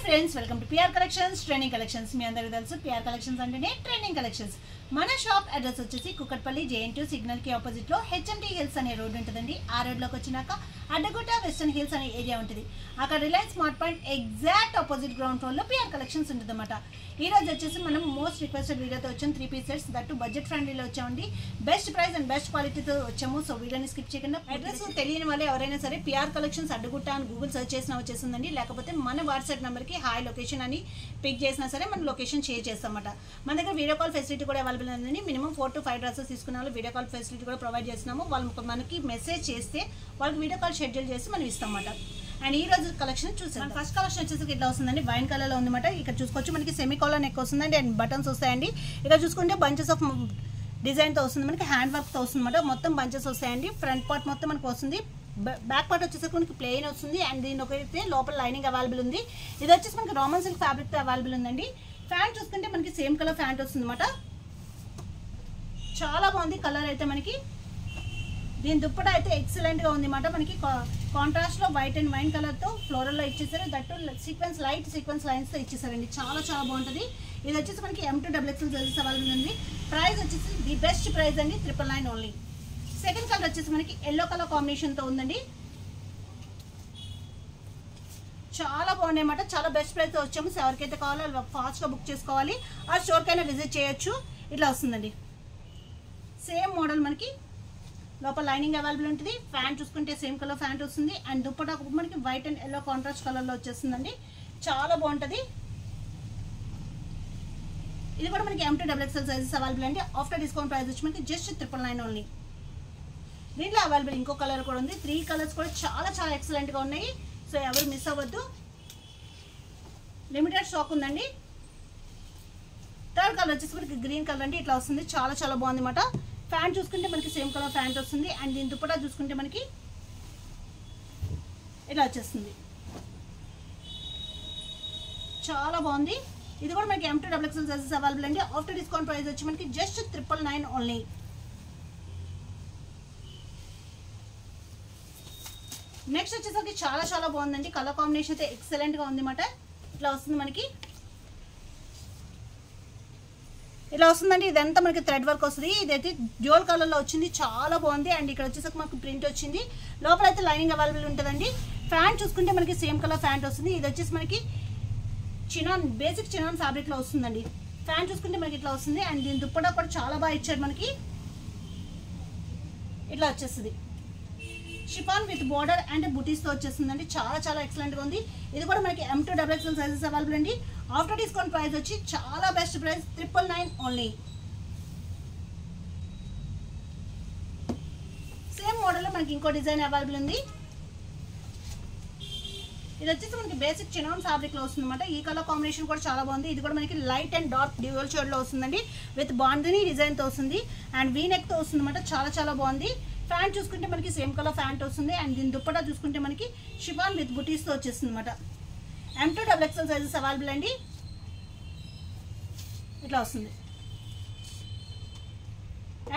Friends welcome to PR collections trending collections. మీ అందరికీ తెలుసు పిఆర్ కలెక్షన్స్ అంటేనే ట్రెండింగ్ కలెక్షన్స్. మన షాప్ అడ్రస్ వచ్చేసి కుకట్పల్లి JN2 సిగ్నల్ కి ఆపోజిట్ లో HMT హిల్స్ అనే రోడ్ ఉంటుందండి. ఆ రోడ్ లోకి వచ్చినాక అడ్డగుట్ట వెస్టర్న్ హిల్స్ అనే ఏరియా ఉంటుంది. అక్కడ Reliance Smart Point exact opposite ground floor లో పిఆర్ కలెక్షన్స్ ఉంటుంది అన్నమాట. ఈ రోజు వచ్చేసి మనం మోస్ట్ రిక్వెస్టెడ్ వీడియోతో వచ్చాము. 3 పీస్ సెట్స్ దట్టు బడ్జెట్ ఫ్రెండ్లీలో వచ్చామండి. బెస్ట్ ప్రైస్ అండ్ బెస్ట్ క్వాలిటీతో వచ్చాము. సో వీడియోని స్కిప్ చేయకుండా అడ్రస్ తెలియని వాళ్ళు ఎవరైనా సరే పిఆర్ కలెక్షన్స్ అడ్డగుట్ట అని గూగుల్ సెర్చ్ చేసినా వచ్చేసిందండి. లేకపోతే మన వాట్సాప్ నెంబర్కి హాయ్ లొకేషన్ అని పిక్ చేసినా సరే మనం లొకేషన్ షేర్ చేస్తామన్నమాట. మన దగ్గర వీడియో కాల్ ఫెసిలిటీ కూడా అవైలబుల్ ఉందండి. మినిమం 4 to 5 డ్రెస్సెస్ తీసుకున్న వాళ్ళు వీడియో కాల్ ఫెసిలిటీ కూడా ప్రొవైడ్ చేస్తున్నాము. వాళ్ళు మనకి మెసేజ్ చేస్తే వాళ్ళకి వీడియో కాల్ షెడ్యూల్ చేసి మనం ఇస్తామన్నమాట. అండ్ ఈ రోజు కలెక్షన్ చూసాం. ఫస్ట్ కలెక్షన్ వచ్చేసి ఇట్లా వస్తుందండి. వైన్ కలర్ లో ఉందన్నమాట. ఇక్కడ చూసుకోవచ్చు మనకి సెమీ కాలర్ నెక్ వస్తుందండి అండ్ బటన్స్ వస్తాయండి. ఇక్కడ చూసుకుంటే బంచెస్ ఆఫ్ డిజైన్ తో వస్తుంది, మనకి హ్యాండ్ వర్క్ తో వస్తుంది అనమాట. మొత్తం బంచెస్ వస్తాయండి. ఫ్రంట్ పార్ట్ మొత్తం మనకు వస్తుంది. బ్యాక్ పార్ట్ వచ్చేసరికి మనకి ప్లెయిన్ వస్తుంది అండ్ దీని ఒకైతే లోపల లైనింగ్ అవైలబుల్ ఉంది. ఇది వచ్చేసి మనకి రామన్ సిల్క్ ఫ్యాబ్రిక్ తో అవైలబుల్ ఉందండి. ప్యాంట్ చూసుకుంటే మనకి సేమ్ కలర్ ప్యాంట్ వస్తుంది అనమాట. చాలా బాగుంది కలర్ అయితే మనకి. దీని దుప్పట అయితే ఎక్సలెంట్ గా ఉంది అన్నమాట. మనకి కాంట్రాస్ట్ లో వైట్ అండ్ వైన్ కలర్ తో ఫ్లోరల్ లో ఇచ్చేసారు. That sequence light sequence lines తో ఇచ్చేసారండి. చాలా చాలా బాగుంటుంది. ఇది వచ్చేసి మనకి M2XXL సైజెస్ అవైలబుల్ ఉంది. ప్రైస్ వచ్చేసి ది బెస్ట్ ప్రైస్ అండి, 999 ఓన్లీ. సెకండ్ కలర్ వచ్చేసి మనకి ఎల్లో కలర్ కాంబినేషన్ తో ఉందండి. చాలా బాగున్నాయి అన్నమాట. చాలా బెస్ట్ ప్రైస్ తో వచ్చాము. సో ఎవరికైతే కావాలో ఫాస్ట్ గా బుక్ చేసుకోవాలి. ఆ స్టోర్ కైనా విజిట్ చేయొచ్చు. ఇట్లా వస్తుందండి. సేమ్ మోడల్ మనకి లోపల లైనింగ్ అవైలబుల్ ఉంటుంది. ఫ్యాంట్ చూసుకుంటే సేమ్ కలర్ ఫ్యాంట్ వస్తుంది అండ్ దుప్పటా మనకి వైట్ అండ్ ఎల్లో కాంట్రాస్ట్ కలర్లో వచ్చేస్తుందండి. చాలా బాగుంటుంది. ఇది కూడా మనకి M2XXL సైజెస్ అవైలబుల్ అండి. ఆఫ్టర్ డిస్కౌంట్ ప్రైస్ వచ్చి మనకి జస్ట్ 999 ఓన్లీ. దీంట్లో అవైలబుల్ ఇంకో కలర్ కూడా ఉంది. 3 కలర్స్ కూడా చాలా చాలా ఎక్సలెంట్గా ఉన్నాయి. సో ఎవరు మిస్ అవ్వద్దు, లిమిటెడ్ స్టాక్ ఉందండి. థర్డ్ కలర్ వచ్చేసి మనకి గ్రీన్ కలర్ అండి. ఇట్లా వస్తుంది. చాలా చాలా బాగుంది అన్నమాట. ఫ్యాంట్ చూసుకుంటే మనకి సేమ్ కలర్ ఫ్యాంట్ వస్తుంది అండ్ దీని దుప్పటా చూసుకుంటే మనకి ఇలా వచ్చేస్తుంది. చాలా బాగుంది. ఇది కూడా మనకి M2XXL సైజెస్ అవైలబుల్ అండి. ఆఫ్టర్ డిస్కౌంట్ ప్రైస్ వచ్చి మనకి జస్ట్ 999 ఓన్లీ. నెక్స్ట్ వచ్చేసరికి చాలా చాలా బాగుందండి. కలర్ కాంబినేషన్ అయితే ఎక్సలెంట్ గా ఉంది అన్నమాట. ఇట్లా వస్తుంది మనకి. ఇలా వస్తుందండి. ఇదంతా మనకి థ్రెడ్ వర్క్ వస్తుంది. ఇదైతే డ్యూయల్ కలర్ లో వచ్చింది. చాలా బాగుంది. అండ్ ఇక్కడ వచ్చేసరికి మనకి ప్రింట్ వచ్చింది. లోపల అయితే లైనింగ్ అవైలబుల్ ఉంటుందండి. ఫ్యాంట్ చూసుకుంటే మనకి సేమ్ కలర్ ఫ్యాంట్ వస్తుంది. ఇది వచ్చేసి మనకి చినాన్ బేసిక్ చినాన్ ఫ్యాబ్రిక్ లో వస్తుందండి. ఫ్యాంట్ చూసుకుంటే మనకి ఇట్లా వస్తుంది అండ్ దీని దుప్పటా కూడా చాలా బాగా ఇచ్చారు మనకి. ఇట్లా వచ్చేస్తుంది. షిఫాన్ విత్ బోర్డర్ అండ్ బుటీస్ తో వచ్చేస్తుందండి. చాలా చాలా ఎక్సలెంట్ గా ఉంది. ఇది కూడా మనకి M2XXL సైజెస్ అవైలబుల్ అండి. ఆఫ్టర్ డిస్కౌంట్ ప్రైస్ వచ్చి చాలా best price 999 only. Same model లో మనకి ఇంకో డిజైన్ అవైలబుల్ ఉంది. ఇది వచ్చేసి మనకి బేసిక్ చినాన్ ఫ్యాబ్రిక్ లో వస్తుంది అనమాట. ఈ కలర్ కాంబినేషన్ కూడా చాలా బాగుంది. ఇది కూడా మనకి light and dark dual shade లో వస్తుందండి. విత్ బాందిని డిజైన్ తో వస్తుంది అండ్ వీ నెక్ తో వస్తుంది అనమాట. చాలా చాలా బాగుంది. ఫ్యాంట్ చూసుకుంటే మనకి సేమ్ కలర్ ఫ్యాంట్ వస్తుంది అండ్ దీని దుప్పటా చూసుకుంటే మనకి షిఫాన్ విత్ బుటీస్ తో వచ్చేస్తుంది అనమాట. M2XXL సైజెస్ అవైలబుల్ అండి. ఇట్లా వస్తుంది.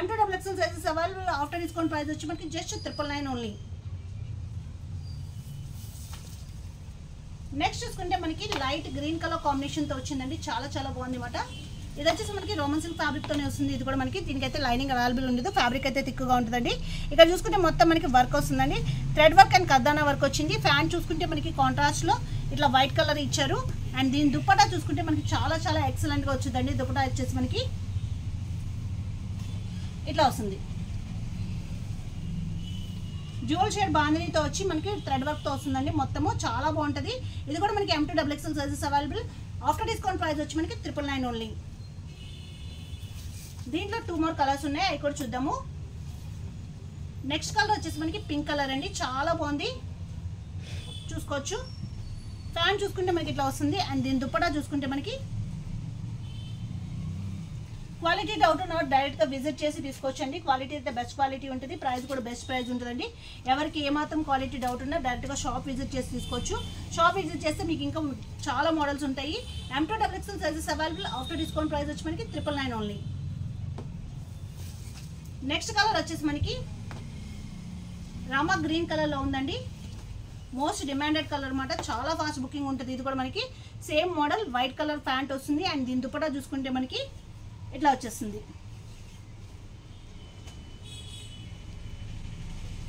M2XXL sizes available. After discount price వచ్చి మనకి జస్ట్ 999 ఓన్లీ. నెక్స్ట్ చూసుకుంటే మనకి లైట్ గ్రీన్ కలర్ కాంబినేషన్ తో వచ్చిందండి. చాలా చాలా బాగుంది అన్నమాట. ఇది వచ్చేసి మనకి రోమన్ సిల్క్ ఫ్యాబ్రిక్ తోనే వస్తుంది. ఇది కూడా మనకి దీనికైతే లైనింగ్ అవైలబుల్ ఉండదు. ఫ్యాబ్రిక్ అయితే థిక్గా ఉంటుందండి. ఇక్కడ చూసుకుంటే మొత్తం మనకి వర్క్ వస్తుందండి. థ్రెడ్ వర్క్ అండ్ కర్దానా వర్క్ వచ్చింది. ఫ్యాంట్ చూసుకుంటే మనకి కాంట్రాస్ట్ లో ఇట్లా వైట్ కలర్ ఇచ్చారు అండ్ దీని దుప్పటా చూసుకుంటే మనకి చాలా చాలా ఎక్సలెంట్ గా వచ్చిందండి. దుప్పటా వచ్చేసి మనకి ఇట్లా వస్తుంది. డ్యూయల్ షేడ్ బాందినీతో వచ్చి మనకి థ్రెడ్ వర్క్ తో వస్తుందండి. మొత్తము చాలా బాగుంటుంది. ఇది కూడా మనకి M2XXL sizes available. After discount price వచ్చి మనకి 999 ఓన్లీ. దీంట్లో 2 more కలర్స్ ఉన్నాయి. అవి కూడా చూద్దాము. నెక్స్ట్ కలర్ వచ్చేసి మనకి పింక్ కలర్ అండి. చాలా బాగుంది. చూసుకోవచ్చు. ఫ్యాంట్ చూసుకుంటే మనకి ఇట్లా వస్తుంది అండ్ దీని దుప్పటా చూసుకుంటే మనకి క్వాలిటీ డౌట్ ఉన్న డైరెక్ట్ గా విజిట్ చేసి తీసుకోవచ్చండి. క్వాలిటీ అయితే బెస్ట్ క్వాలిటీ ఉంటుంది. ప్రైస్ కూడా బెస్ట్ ప్రైస్ ఉంటుందండి. ఎవరికి ఏమాత్రం క్వాలిటీ డౌట్ ఉన్నా డైరెక్ట్ గా షాప్ విజిట్ చేసి తీసుకోవచ్చు. షాప్ విజిట్ చేస్తే మీకు ఇంకా చాలా మోడల్స్ ఉంటాయి. M2XXL sizes available. After discount price వచ్చి మనకి 999 ఓన్లీ. నెక్స్ట్ కలర్ వచ్చేసి మనకి రామా గ్రీన్ కలర్ లో ఉందండి. మోస్ట్ డిమాండెడ్ కలర్ అన్నమాట, చాలా ఫాస్ట్ బుకింగ్ ఉంటుంది. ఇది కూడా మనకి same model white colour pant వస్తుంది. అండ్ దీని దుపట్టా చూసుకుంటే మనకి ఇట్లా వచ్చేస్తుంది.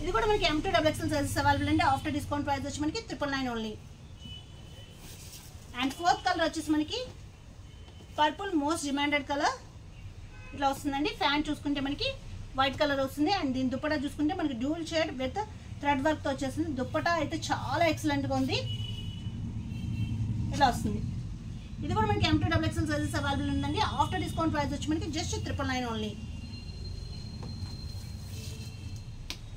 ఇది కూడా మనకి M2 XXL సైజెస్ అవైలబుల్ అండి. ఆఫ్టర్ డిస్కౌంట్ ప్రైస్ వచ్చి మనకి 999 ఓన్లీ. అండ్ ఫోర్త్ కలర్ వచ్చేసి మనకి పర్పుల్ మోస్ట్ డిమాండెడ్ కలర్ ఇట్లా వస్తుందండి. ఫ్యాన్ చూసుకుంటే మనకి వైట్ కలర్ వస్తుంది. అండ్ దీని దుపట్టా చూసుకుంటే మనకి డ్యూల్ షేడ్ విత్ థ్రెడ్ వర్క్తో వచ్చేస్తుంది. దుపట్టా అయితే చాలా ఎక్సలెంట్గా ఉంది, ఇలా వస్తుంది. ఇది కూడా మనకి M2 XXL సైజెస్ అవైలబుల్ ఉందండి. ఆఫ్టర్ డిస్కౌంట్ ప్రైస్ వచ్చి మనకి జస్ట్ 999 ఓన్లీ.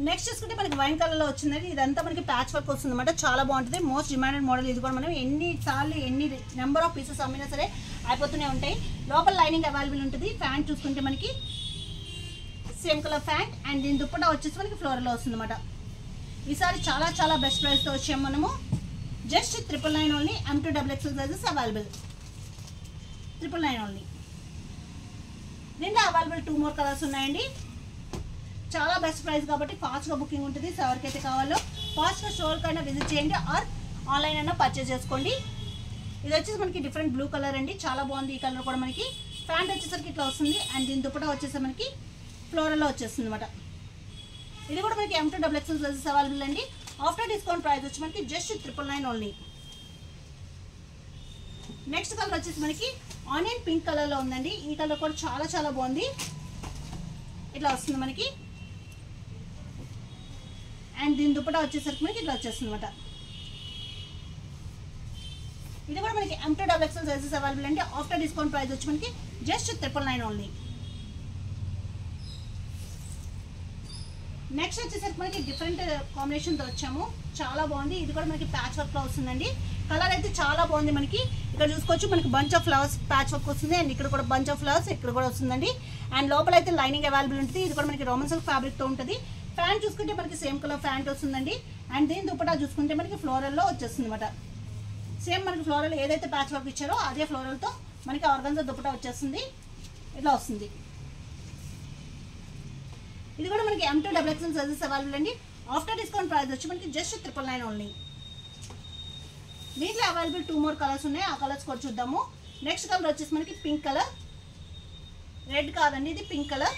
నెక్స్ట్ చూసుకుంటే మనకి వైన్ కలర్లో వచ్చిందండి. ఇదంతా మనకి ప్యాచ్ వర్క్ వస్తుంది అన్నమాట, చాలా బాగుంటుంది. Most demanded model. ఇది కూడా మనం ఎన్నిసార్లు ఎన్ని నెంబర్ ఆఫ్ పీసెస్ అమ్మినా సరే అయిపోతూనే ఉంటాయి. లోపల లైనింగ్ అవైలబుల్ ఉంటుంది. ప్యాంట్ చూసుకుంటే మనకి సేమ్ కలర్ ప్యాంట్. అండ్ దీని దుప్పటా వచ్చేసి మనకి ఫ్లోరల్లో వస్తుంది అన్నమాట. ఈసారి చాలా చాలా బెస్ట్ ప్రైస్తో వచ్చాము మనము. Just 999 only. M2 XXL sizes available 999 only. దీంట్లో అవైలబుల్ 2 మోర్ కలర్స్ ఉన్నాయండి. చాలా బెస్ట్ ప్రైస్ కాబట్టి ఫాస్ట్గా బుకింగ్ ఉంటుంది. సో ఎవరికైతే కావాలో ఫాస్ట్గా స్టోర్ కైనా విజిట్ చేయండి ఆర్ ఆన్లైన్ అయినా పర్చేజ్ చేసుకోండి. ఇది వచ్చేసి మనకి డిఫరెంట్ బ్లూ కలర్ అండి, చాలా బాగుంది. ఈ కలర్ కూడా మనకి ప్యాంట్ వచ్చేసరికి ఇట్లా వస్తుంది. అండ్ దీని దుపట్టా వచ్చేసి మనకి ఫ్లోరల్లో వచ్చేస్తుంది అనమాట. ఇది కూడా మనకి M2 XXL సైజెస్ అవైలబుల్ అండి. ఆఫ్టర్ డిస్కౌంట్ ప్రైస్ వచ్చి మనకి జస్ట్ 999 ఓన్లీ. నెక్స్ట్ కలర్ వచ్చేసి మనకి ఆనియన్ పింక్ కలర్లో ఉందండి. ఈ కలర్ కూడా చాలా చాలా బాగుంది, ఇట్లా వస్తుంది మనకి. అండ్ దీని దుపట్టా వచ్చేసరికి మనకి ఇట్లా వచ్చేస్తుంది అనమాట. ఇది కూడా మనకి M2 XXL సైజెస్ అవైలబుల్ అండి. ఆఫ్టర్ డిస్కౌంట్ ప్రైస్ వచ్చి మనకి జస్ట్ 999 ఓన్లీ. నెక్స్ట్ వచ్చేసరికి మనకి డిఫరెంట్ కాంబినేషన్తో వచ్చాము, చాలా బాగుంది. ఇది కూడా మనకి ప్యాచ్ వర్క్లో వస్తుందండి. కలర్ అయితే చాలా బాగుంది. మనకి ఇక్కడ చూసుకోవచ్చు మనకి bunch of flowers patch work వస్తుంది. అండ్ ఇక్కడ కూడా బంచ్ ఆఫ్ ఫ్లవర్స్ ఇక్కడ కూడా వస్తుందండి. అండ్ లోపల అయితే లైనింగ్ అవైలబుల్ ఉంటుంది. ఇది కూడా మనకి రోమన్ సిల్క్ ఫ్యాబ్రిక్తో ఉంటుంది. ప్యాంట్ చూసుకుంటే మనకి సేమ్ కలర్ ప్యాంట్ వస్తుందండి. అండ్ దీని దుపట్టా చూసుకుంటే మనకి ఫ్లోరల్లో వచ్చేస్తుంది అనమాట. సేమ్ మనకి ఫ్లోరల్ ఏదైతే ప్యాచ్ వర్క్ ఇచ్చారో అదే ఫ్లోరల్తో మనకి ఆర్గన్జా దుపట్టా వచ్చేస్తుంది, ఇట్లా వస్తుంది. ఇది కూడా మనకి M2 XXL సైజెస్ అవైలబుల్ అండి. ఆఫ్టర్ డిస్కౌంట్ ప్రైస్ వచ్చి మనకి జస్ట్ 999 ఓన్లీ. దీంట్లో అవైలబుల్ 2 మోర్ కలర్స్ ఉన్నాయి, ఆ కలర్స్ కూడా చూద్దాము. నెక్స్ట్ కలర్ వచ్చేసి మనకి పింక్ కలర్, రెడ్ కాదండి ఇది పింక్ కలర్,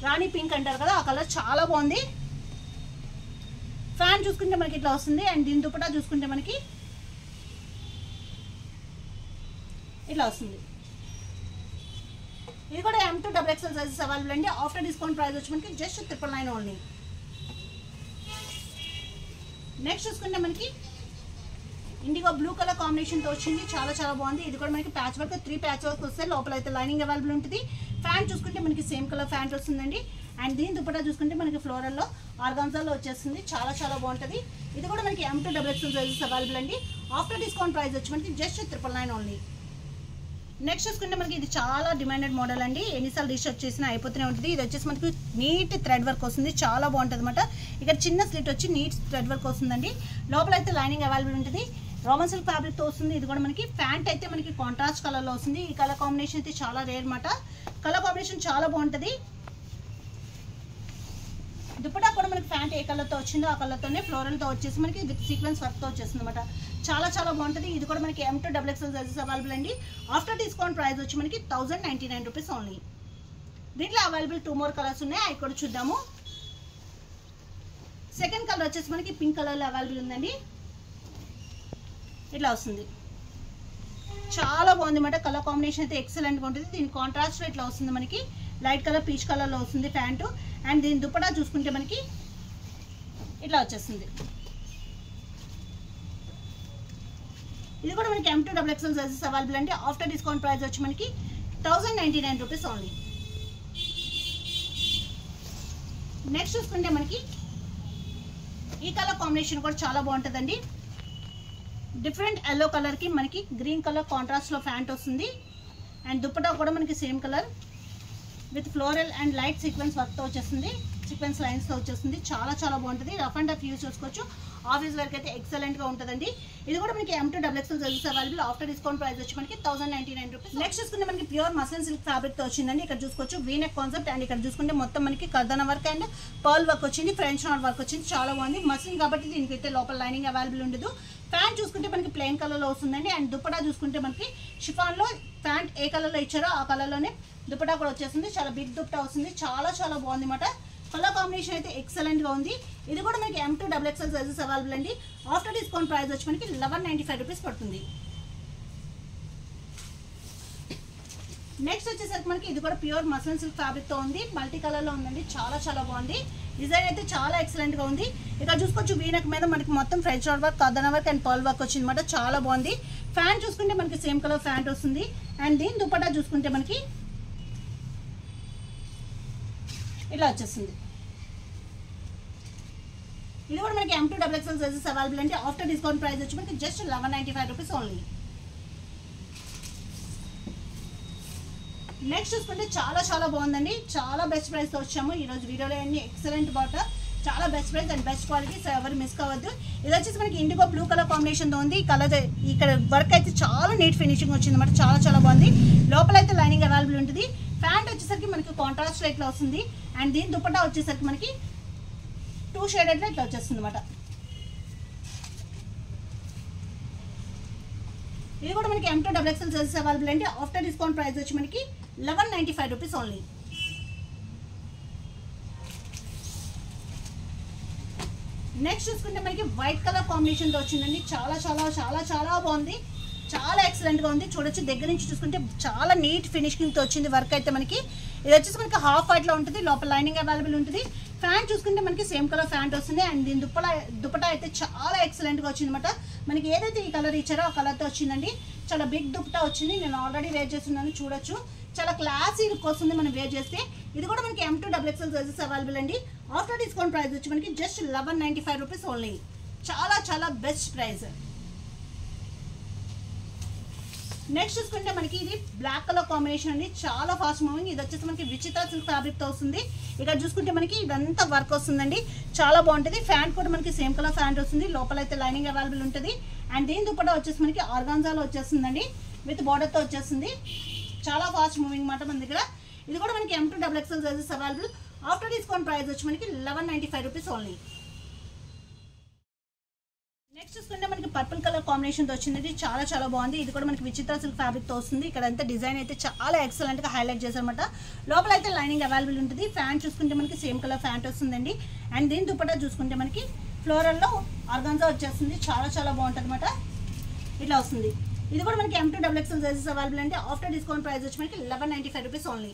రాణి పింక్ అంటారు కదా ఆ కలర్, చాలా బాగుంది. ఫ్యాన్ చూసుకుంటే మనకి ఇట్లా వస్తుంది. అండ్ దీని దుపట్టా చూసుకుంటే మనకి ఇట్లా వస్తుంది. ఇది కూడా M2 XXL సైజెస్ అవైలబుల్ అండి. ఆఫ్టర్ డిస్కౌంట్ ప్రైస్ వచ్చి మనకి జస్ట్ 999 ఓన్లీ. నెక్స్ట్ చూసుకుంటే మనకి ఇండిగో బ్లూ కలర్ కాంబినేషన్తో వచ్చింది, చాలా చాలా బాగుంది. ఇది కూడా మనకి ప్యాచ్ వర్క్ 3 ప్యాచ్ వర్క్ వస్తాయి. లోపల అయితే లైనింగ్ అవైలబుల్ ఉంటుంది. ఫ్యాంట్ చూసుకుంటే మనకి సేమ్ కలర్ ఫ్యాంట్ వస్తుందండి. అండ్ దీని దుపట్టా చూసుకుంటే మనకి ఫ్లోరల్లో ఆర్గాన్జాలో వచ్చేస్తుంది, చాలా చాలా బాగుంటుంది. ఇది కూడా మనకి M2 XXL సైజెస్ అవైలబుల్ అండి. ఆఫ్టర్ డిస్కౌంట్ ప్రైస్ వచ్చి మనకి జస్ట్ 999 ఓన్లీ. నెక్స్ట్ చూసుకుంటే మనకి ఇది చాలా డిమాండెడ్ మోడల్ అండి, ఎన్నిసార్లు రీసెర్చ్ చేసినా అయిపోతూనే ఉంటుంది. ఇది వచ్చేసి మనకి నీట్ థ్రెడ్ వర్క్ వస్తుంది, చాలా బాగుంటుంది అనమాట. ఇక్కడ చిన్న స్లిట్ వచ్చి నీట్ థ్రెడ్ వర్క్ వస్తుందండి. లోపల అయితే లైనింగ్ అవైలబుల్ ఉంటుంది. రోమన్ సిల్క్ ఫ్యాబ్రిక్తో వస్తుంది. ఇది కూడా మనకి ప్యాంట్ అయితే మనకి కాంట్రాస్ట్ కలర్లో వస్తుంది. ఈ కలర్ కాంబినేషన్ అయితే చాలా రేర్ అనమాట. కలర్ కాంబినేషన్ చాలా బాగుంటుంది. దుపట్టా కూడా మనకి ప్యాంట్ ఏ కలర్తో వచ్చిందో ఆ కలర్తోనే ఫ్లోరల్తో వచ్చేసి మనకి విత్ సీక్వెన్స్ వర్క్తో వచ్చేస్తుంది అనమాట. చాలా చాలా బాగుంటుంది. ఇది కూడా మనకి M2 XXL సైజెస్ అవైలబుల్ అండి. ఆఫ్టర్ డిస్కౌంట్ ప్రైస్ వచ్చి మనకి 1099 రూపీస్ ఓన్లీ. దీంట్లో అవైలబుల్ 2 మోర్ కలర్స్ ఉన్నాయి, అవి కూడా చూద్దాము. సెకండ్ కలర్ వచ్చేసి మనకి పింక్ కలర్లో అవైలబుల్ ఉందండి, ఇట్లా వస్తుంది. చాలా బాగుంది అన్నమాట. కలర్ కాంబినేషన్ అయితే ఎక్సలెంట్గా ఉంటుంది. దీని కాంట్రాస్ట్లో ఇట్లా వస్తుంది మనకి లైట్ కలర్ పీచ్ కలర్లో వస్తుంది ప్యాంటు. అండ్ దీని దుపట్టా చూసుకుంటే మనకి ఇట్లా వచ్చేస్తుంది. ఇది కూడా మనకి M2 XXL సైజెస్ అవైలబుల్ అండి. ఆఫ్టర్ డిస్కౌంట్ ప్రైస్ వచ్చి మనకి 1099 రూపీస్ ఓన్లీ. నెక్స్ట్ చూసుకుంటే మనకి ఈ కలర్ కాంబినేషన్ కూడా చాలా బాగుంటుందండి. డిఫరెంట్ ఎల్లో కలర్కి మనకి గ్రీన్ కలర్ కాంట్రాస్ట్లో ప్యాంట్ వస్తుంది. అండ్ దుపట్టా కూడా మనకి same colour with floral and light sequence వర్క్తో వచ్చేస్తుంది, సీక్వెన్స్ లైన్స్తో వచ్చేస్తుంది. చాలా చాలా బాగుంటుంది. రఫ్ అండ్ టఫ్ యూజ్ చేసుకోవచ్చు. ఆఫీస్ వర్క్ అయితే ఎక్సలెంట్గా ఉంటుందండి. ఇది కూడా మనకి M2XXL sizes available. After discount price వచ్చి మనకి 1099 రూపీస్. నెక్స్ట్ చూసుకుంటే మనకి ప్యూర్ మస్లిన్ సిల్క్ ఫ్యాబ్రిక్తో వచ్చిందండి. ఇక్కడ చూసుకోవచ్చు వీనెక్ కాన్సెప్ట్ అండ్ ఇక్కడ చూసుకుంటే మొత్తం మనకి కర్దన వర్క్ అండ్ పర్ల్ వర్క్ వచ్చింది, ఫ్రెంచ్ నాట్ వర్క్ వచ్చింది. చాలా బాగుంది. మస్లిన్ కాబట్టి దీనికైతే లోపల లైనింగ్ అవైలబుల్ ఉండదు. ప్యాంట్ చూసుకుంటే మనకి ప్లెయిన్ కలర్లో వస్తుందండి. అండ్ దుపట్టా చూసుకుంటే మనకి షిఫాన్లో ప్యాంట్ ఏ కలర్లో ఇచ్చారో ఆ కలర్లోనే దుపట్టా కూడా వచ్చేస్తుంది. చాలా బిగ్ దుపట్టా వస్తుంది. చాలా బాగుంది అన్నమాట. కలర్ కాంబినేషన్ అయితే ఎక్సలెంట్గా ఉంది. ఇది కూడా మనకి M2XXL సైజెస్ అవైలబుల్ అండి. ఆఫ్టర్ డిస్కౌంట్ ప్రైస్ వచ్చి మనకి 1195 రూపీస్ పడుతుంది. నెక్స్ట్ వచ్చేసరికి మనకి ఇది కూడా ప్యూర్ మస్లిన్ సిల్క్ ఫ్యాబ్రిక్తో ఉంది. మల్టీ కలర్లో ఉందండి. చాలా బాగుంది. డిజైన్ అయితే చాలా ఎక్సలెంట్గా ఉంది. ఇక్కడ చూసుకోవచ్చు వీనెక్ మీద మనకి మొత్తం ఫ్రెంచ్ నాట్ వర్క్, కర్దన వర్క్ అండ్ పర్ల్ వర్క్ వచ్చింది అనమాట. చాలా బాగుంది. ఫ్యాంట్ చూసుకుంటే మనకి సేమ్ కలర్ ఫ్యాంట్ వస్తుంది. అండ్ దీని దుపట్టా చూసుకుంటే మనకి ఇలా వచ్చేస్తుంది. ఇది కూడా మనకి M2XXL సైజెస్ అవైలబుల్ అండి. ఆఫ్టర్ డిస్కౌంట్ ప్రైస్ వచ్చి మనకి జస్ట్ 1195 రూపీస్ ఓన్లీ. నెక్స్ట్ చూసుకుంటే చాలా బాగుందండి. చాలా బెస్ట్ ప్రైస్తో వచ్చాము ఈరోజు వీడియోలో. అన్ని ఎక్సలెంట్ బాట, చాలా best price and best quality. So ఎవరు మిస్ కావద్దు. ఇది వచ్చేసి మనకి ఇండిగో బ్లూ కలర్ కాంబినేషన్తో ఉంది. ఈ కలర్ ఇక్కడ వర్క్ అయితే చాలా నీట్ ఫినిషింగ్ వచ్చింది అనమాట. చాలా బాగుంది. లోపల అయితే లైనింగ్ అవైలబుల్ ఉంటుంది. ప్యాంట్ వచ్చేసరికి మనకి కాంట్రాస్ట్ ఇట్లా వస్తుంది. అండ్ దీని దుపట్టా వచ్చేసరికి మనకి 2 షేడెడ్లో ఇట్లా వచ్చేస్తుంది అనమాట. ఇది కూడా మనకి M2XXL సైజెస్ అవైలబుల్ అండి. ఆఫ్టర్ డిస్కౌంట్ ప్రైస్ వచ్చి మనకి 1195 రూపీస్ ఓన్లీ. నెక్స్ట్ చూసుకుంటే మనకి వైట్ కలర్ కాంబినేషన్తో వచ్చిందండి. చాలా బాగుంది. చాలా ఎక్సలెంట్గా ఉంది. చూడొచ్చు దగ్గర నుంచి చూసుకుంటే చాలా నీట్ ఫినిషింగ్తో వచ్చింది వర్క్ అయితే మనకి. ఇది వచ్చేసి మనకి హాఫ్ వైట్లో ఉంటుంది. లోపల లైనింగ్ అవైలబుల్ ఉంటుంది. ఫ్యాంట్ చూసుకుంటే మనకి సేమ్ కలర్ ఫ్యాంట్ వస్తుంది. అండ్ దీని దుపట్టా అయితే చాలా ఎక్సలెంట్గా వచ్చింది అనమాట. మనకి ఏదైతే ఈ కలర్ ఇచ్చారో ఆ కలర్తో వచ్చిందండి. చాలా బిగ్ దుపట్టా వచ్చింది. నేను ఆల్రెడీ వేర్ చేస్తున్నాను. చూడొచ్చు చాలా క్లాసీ లుక్ వస్తుంది మనం వేర్ చేస్తే. ఇది కూడా మనకి M2XXL సైజెస్ అవైలబుల్ అండి. ఆఫ్టర్ డిస్కౌంట్ ప్రైస్ వచ్చి మనకి జస్ట్ 1195 రూపీస్ ఓన్లీ. చాలా బెస్ట్ ప్రైస్. నెక్స్ట్ చూసుకుంటే మనకి ఇది బ్లాక్ కలర్ కాంబినేషన్ అండి. చాలా ఫాస్ట్ మూవింగ్. ఇది వచ్చేసి మనకి విచిత్ర సిల్క్ ఫ్యాబ్రిక్తో వస్తుంది. ఇక్కడ చూసుకుంటే మనకి ఇదంతా వర్క్ వస్తుందండి. చాలా బాగుంటుంది. ఫ్యాంట్ కూడా మనకి సేమ్ కలర్ ఫ్యాంట్ వస్తుంది. లోపల అయితే లైనింగ్ అవైలబుల్ ఉంటుంది. అండ్ దీని దుపట్టా వచ్చేసి మనకి ఆర్గాన్జాలో వచ్చేస్తుందండి. విత్ బార్డర్తో వచ్చేస్తుంది. చాలా ఫాస్ట్ మూవింగ్ అన్నమాట మన దగ్గర. ఇది కూడా మనకి M2XXL sizes available. After discount price వచ్చి మనకి 1195 రూపీస్ ఓన్లీ. నెక్స్ట్ చూసుకుంటే మనకి పర్పుల్ కలర్ కాంబినేషన్తో వచ్చింది. చాలా బాగుంది. ఇది కూడా మనకి విచిత్ర సిల్క్ ఫ్యాబ్రిక్తో వస్తుంది. ఇక్కడ అంతా డిజైన్ అయితే చాలా ఎక్సలెంట్గా హైలైట్ చేశారనమాట. లోపల అయితే లైనింగ్ అవైలబుల్ ఉంటుంది. ఫ్యాంట్ చూసుకుంటే మనకి సేమ్ కలర్ ఫ్యాంట్ వస్తుందండి. అండ్ దీని దుపట్టా చూసుకుంటే మనకి ఫ్లోరల్లో ఆర్గాన్జా వచ్చేస్తుంది. చాలా బాగుంటుంది అనమాట. ఇట్లా వస్తుంది. ఇది కూడా మనకి M2XXL సైజెస్ అవైలబుల్ అండి. ఆఫ్టర్ డిస్కౌంట్ ప్రైస్ వచ్చి మనకి 1195 రూపీస్ ఓన్లీ.